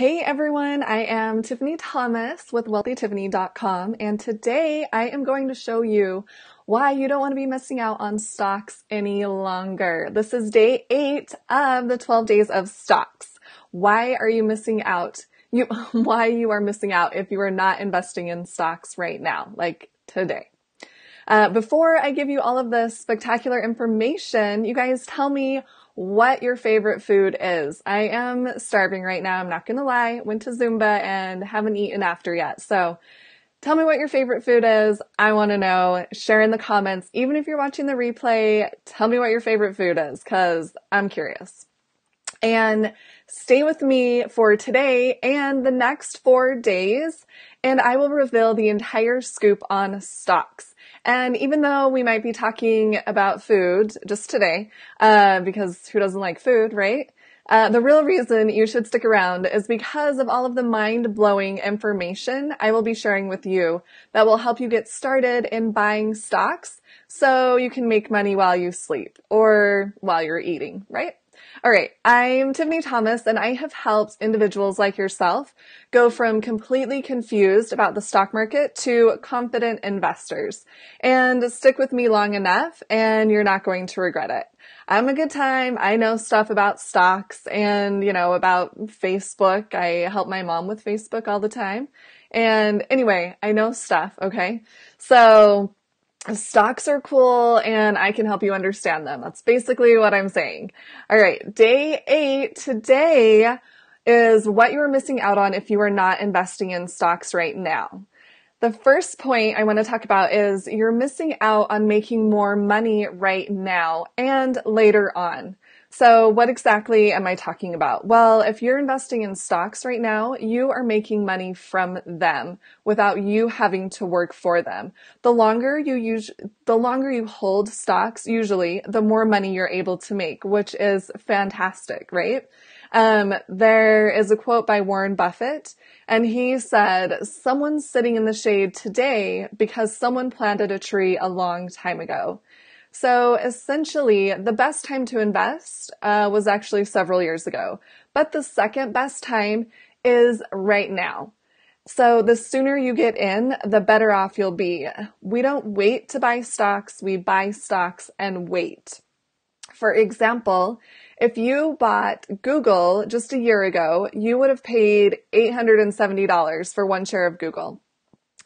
Hey everyone, I am Tiffany Thomas with WealthyTiffany.com, and today I am going to show you why you don't want to be missing out on stocks any longer. This is day 8 of the 12 days of stocks. Why are you missing out? Why you are missing out if you are not investing in stocks right now, like today. Before I give you all of this spectacular information, you guys tell me what your favorite food is. I am starving right now. I'm not going to lie. Went to Zumba and haven't eaten after yet. So tell me what your favorite food is. I want to know. Share in the comments. Even if you're watching the replay, tell me what your favorite food is because I'm curious. And stay with me for today and the next 4 days, and I will reveal the entire scoop on stocks. And even though we might be talking about food just today, because who doesn't like food, right? The real reason you should stick around is because of all of the mind-blowing information I will be sharing with you that will help you get started in buying stocks so you can make money while you sleep or while you're eating, right? All right, I'm Tiffany Thomas, and I have helped individuals like yourself go from completely confused about the stock market to confident investors. And stick with me long enough, and you're not going to regret it. I'm a good time. I know stuff about stocks and, about Facebook. I help my mom with Facebook all the time. And anyway, I know stuff, okay? So stocks are cool and I can help you understand them. That's basically what I'm saying. All right, day 8 today is what you are missing out on if you are not investing in stocks right now. The first point I want to talk about is you're missing out on making more money right now and later on. So what exactly am I talking about? Well, if you're investing in stocks right now, you are making money from them without you having to work for them. The longer you hold stocks, usually, the more money you're able to make, which is fantastic, right? There is a quote by Warren Buffett, and he said, "Someone's sitting in the shade today because someone planted a tree a long time ago." So essentially, the best time to invest was actually several years ago, but the second best time is right now. So the sooner you get in, the better off you'll be. We don't wait to buy stocks, we buy stocks and wait. For example, if you bought Google just a year ago, you would have paid $870 for one share of Google.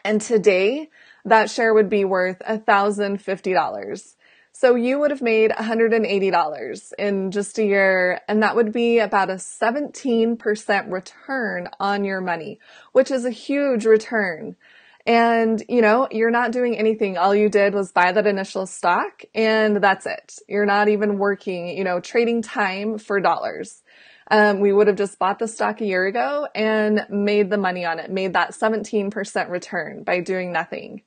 And today, that share would be worth $1,050. So you would have made $180 in just a year, and that would be about a 17% return on your money, which is a huge return. And, you're not doing anything. All you did was buy that initial stock, and that's it. You're not even working, trading time for dollars. We would have just bought the stock a year ago and made the money on it, made that 17% return by doing nothing.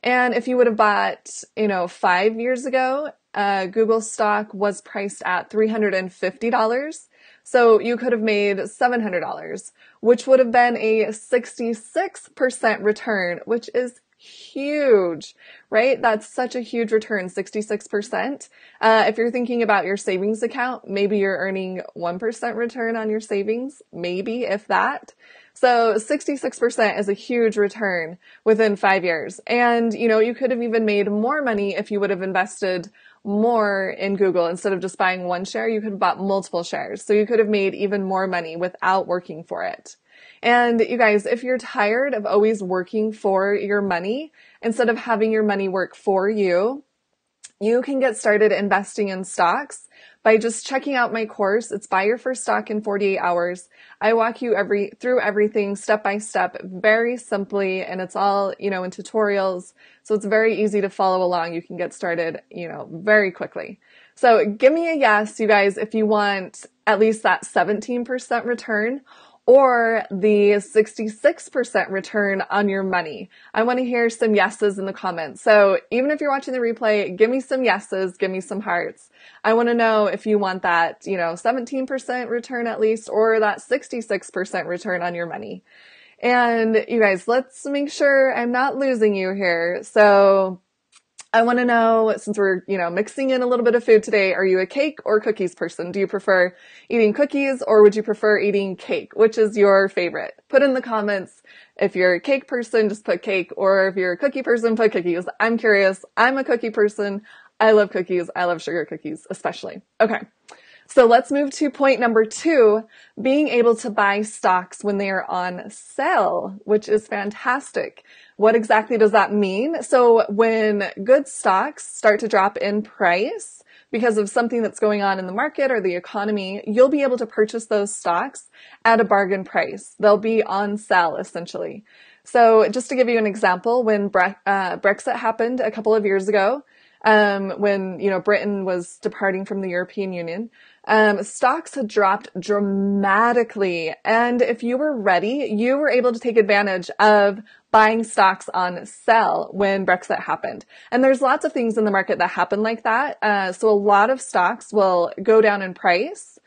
And if you would have bought, 5 years ago, Google stock was priced at $350. So you could have made $700, which would have been a 66% return, which is huge, right? That's such a huge return, 66%. If you're thinking about your savings account, maybe you're earning 1% return on your savings, maybe if that. So 66% is a huge return within 5 years. And, you could have even made more money if you would have invested more in Google. Instead of just buying one share, you could have bought multiple shares. So you could have made even more money without working for it. And you guys, if you're tired of always working for your money, instead of having your money work for you, you can get started investing in stocks by just checking out my course. It's Buy Your First Stock in 48 Hours. I walk you through everything step by step, very simply, and it's all, in tutorials. So it's very easy to follow along. You can get started, very quickly. So give me a yes, you guys, if you want at least that 17% return or the 66% return on your money. I want to hear some yeses in the comments. So even if you're watching the replay, give me some yeses, give me some hearts. I want to know if you want that, 17% return at least, or that 66% return on your money. And you guys, let's make sure I'm not losing you here. So I want to know, since we're, mixing in a little bit of food today, are you a cake or cookies person? Do you prefer eating cookies or would you prefer eating cake? Which is your favorite? Put in the comments. If you're a cake person, just put cake, or if you're a cookie person, put cookies. I'm curious. I'm a cookie person. I love cookies. I love sugar cookies, especially. Okay. So let's move to point number 2, being able to buy stocks when they are on sale, which is fantastic. What exactly does that mean? So when good stocks start to drop in price because of something that's going on in the market or the economy, you'll be able to purchase those stocks at a bargain price. They'll be on sale, essentially. So just to give you an example, when Brexit happened a couple of years ago, when, Britain was departing from the European Union, stocks had dropped dramatically. And if you were ready, you were able to take advantage of buying stocks on sale when Brexit happened. And there's lots of things in the market that happen like that. So a lot of stocks will go down in price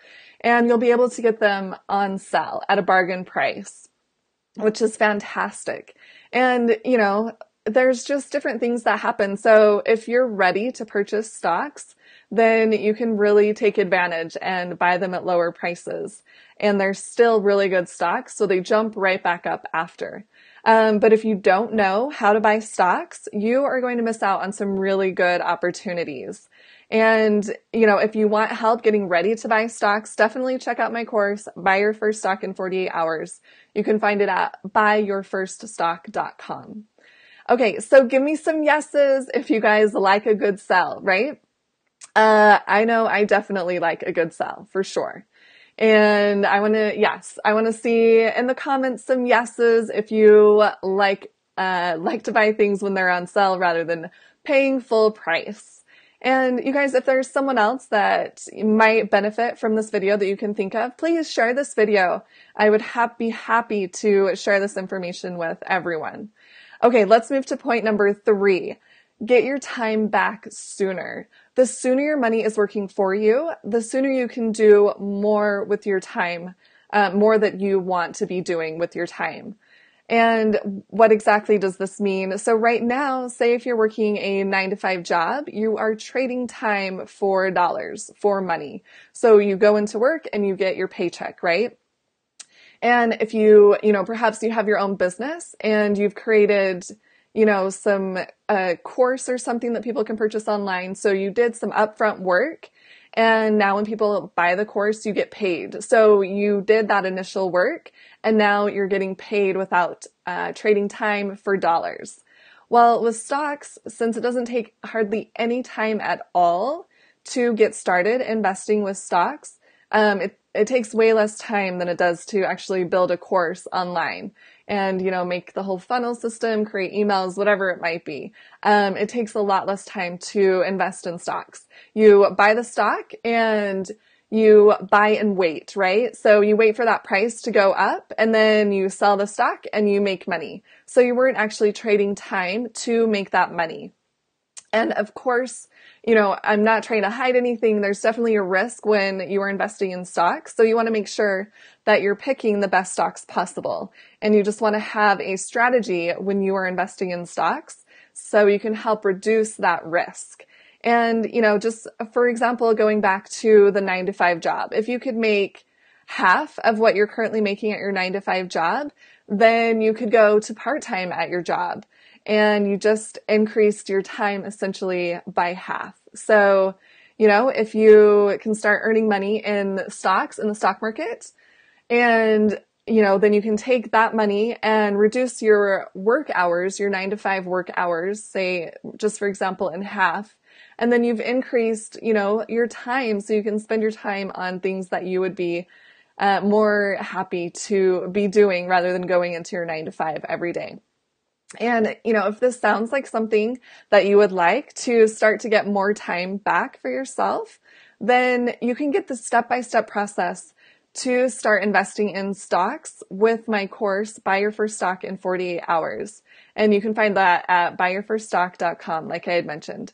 and you'll be able to get them on sale at a bargain price, which is fantastic. And, there's just different things that happen. So if you're ready to purchase stocks, then you can really take advantage and buy them at lower prices. And they're still really good stocks, so they jump right back up after. But if you don't know how to buy stocks, you are going to miss out on some really good opportunities. And, if you want help getting ready to buy stocks, definitely check out my course, Buy Your First Stock in 48 Hours. You can find it at buyyourfirststock.com. Okay, so give me some yeses if you guys like a good sell, right? I know I definitely like a good sell, for sure. And I want to see in the comments some yeses if you like to buy things when they're on sale rather than paying full price. And you guys, if there's someone else that might benefit from this video that you can think of, please share this video. I would be happy to share this information with everyone. Okay, let's move to point number 3. Get your time back sooner. The sooner your money is working for you, the sooner you can do more with your time, more that you want to be doing with your time. And what exactly does this mean? So right now, say if you're working a 9-to-5 job, you are trading time for dollars, for money. So you go into work and you get your paycheck, right? And if you perhaps you have your own business and you've created, some course or something that people can purchase online. So you did some upfront work and now when people buy the course, you get paid. So you did that initial work and now you're getting paid without trading time for dollars. Well, with stocks, since it doesn't take hardly any time at all to get started investing with stocks, it takes way less time than it does to actually build a course online and, make the whole funnel system, create emails, whatever it might be. It takes a lot less time to invest in stocks. You buy the stock and you buy and wait, right? So you wait for that price to go up and then you sell the stock and you make money. So you weren't actually trading time to make that money. And of course, I'm not trying to hide anything. There's definitely a risk when you are investing in stocks. So you want to make sure that you're picking the best stocks possible. And you just want to have a strategy when you are investing in stocks so you can help reduce that risk. And, just for example, going back to the 9-to-5 job, if you could make half of what you're currently making at your 9-to-5 job, then you could go to part-time at your job. And you just increased your time essentially by half. So, if you can start earning money in stocks in the stock market and, then you can take that money and reduce your work hours, your 9-to-5 work hours, say just for example, in half. And then you've increased, your time so you can spend your time on things that you would be more happy to be doing rather than going into your 9-to-5 every day. And, if this sounds like something that you would like to start to get more time back for yourself, then you can get the step-by-step process to start investing in stocks with my course, Buy Your First Stock in 48 Hours. And you can find that at buyyourfirststock.com, like I had mentioned.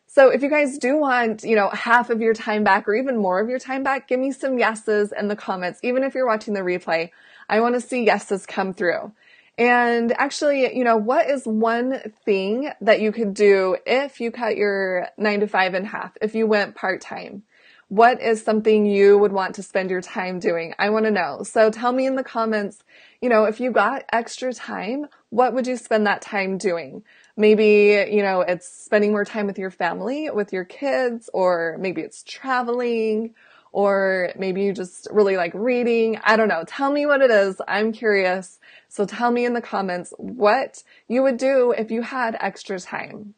So if you guys do want, half of your time back or even more of your time back, give me some yeses in the comments. Even if you're watching the replay, I want to see yeses come through. And actually, what is one thing that you could do if you cut your 9 to 5 in half, if you went part-time? What is something you would want to spend your time doing? I want to know. So tell me in the comments, if you got extra time, what would you spend that time doing? Maybe, it's spending more time with your family, with your kids, or maybe it's traveling, or maybe you just really like reading. I don't know. Tell me what it is. I'm curious. So tell me in the comments what you would do if you had extra time.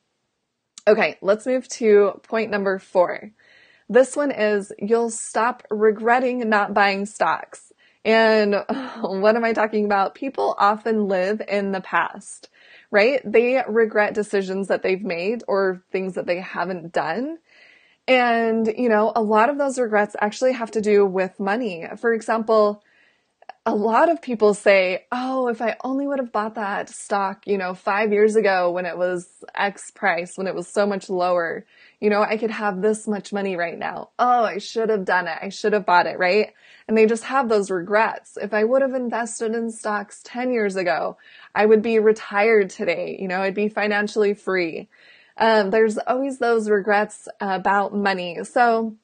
Okay, let's move to point number 4. This one is you'll stop regretting not buying stocks. And what am I talking about? People often live in the past, right? They regret decisions that they've made or things that they haven't done. And, a lot of those regrets actually have to do with money. For example, a lot of people say, oh, if I only would have bought that stock, 5 years ago when it was X price, when it was so much lower, I could have this much money right now. Oh, I should have done it. I should have bought it, right? And they just have those regrets. If I would have invested in stocks 10 years ago, I would be retired today. I'd be financially free. There's always those regrets about money. So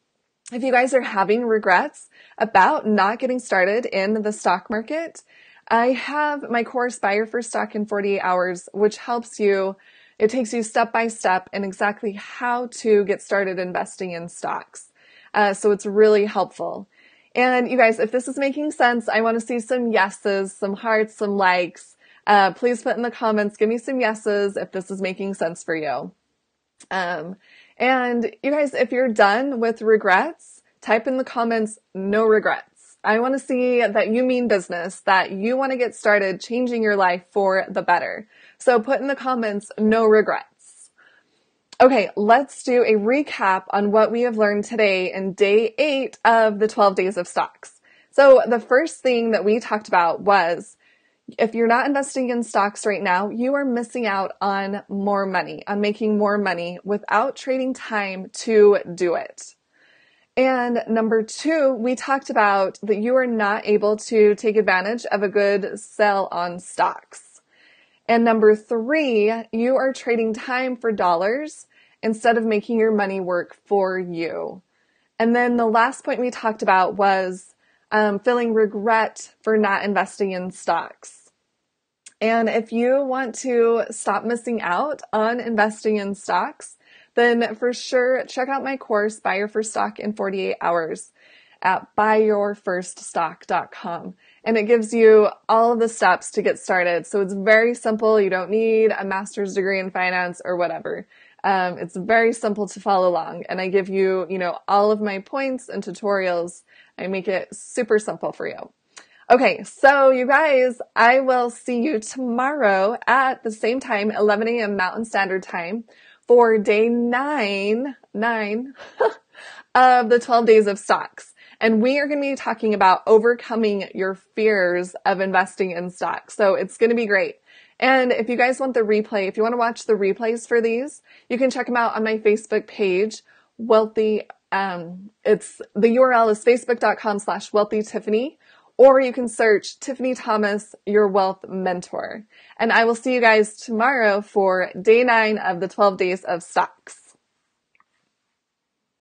if you guys are having regrets about not getting started in the stock market, I have my course, Buy Your First Stock in 48 Hours, which helps you. It takes you step by step in exactly how to get started investing in stocks. So it's really helpful. And you guys, if this is making sense, I want to see some yeses, some hearts, some likes. Please put in the comments, give me some yeses if this is making sense for you. And you guys, if you're done with regrets, type in the comments, no regrets. I want to see that you mean business, that you want to get started changing your life for the better. So put in the comments, no regrets. Okay, let's do a recap on what we have learned today in day 8 of the 12 days of stocks. So the first thing that we talked about was if you're not investing in stocks right now, you are missing out on more money, on making more money without trading time to do it. And number 2, we talked about that you are not able to take advantage of a good sell on stocks. And number 3, you are trading time for dollars instead of making your money work for you. And then the last point we talked about was feeling regret for not investing in stocks. And if you want to stop missing out on investing in stocks, then for sure check out my course, Buy Your First Stock in 48 Hours at buyyourfirststock.com. And it gives you all of the steps to get started. So it's very simple. You don't need a master's degree in finance or whatever. It's very simple to follow along. And I give you, all of my points and tutorials. I make it super simple for you. Okay, so you guys, I will see you tomorrow at the same time, 11 a.m. Mountain Standard Time for day 9 of the 12 days of stocks. And we are going to be talking about overcoming your fears of investing in stocks. So it's going to be great. And if you guys want the replay, if you want to watch the replays for these, you can check them out on my Facebook page, Wealthy. The URL is facebook.com/wealthytiffany, or you can search Tiffany Thomas, your wealth mentor. And I will see you guys tomorrow for day 9 of the 12 days of stocks.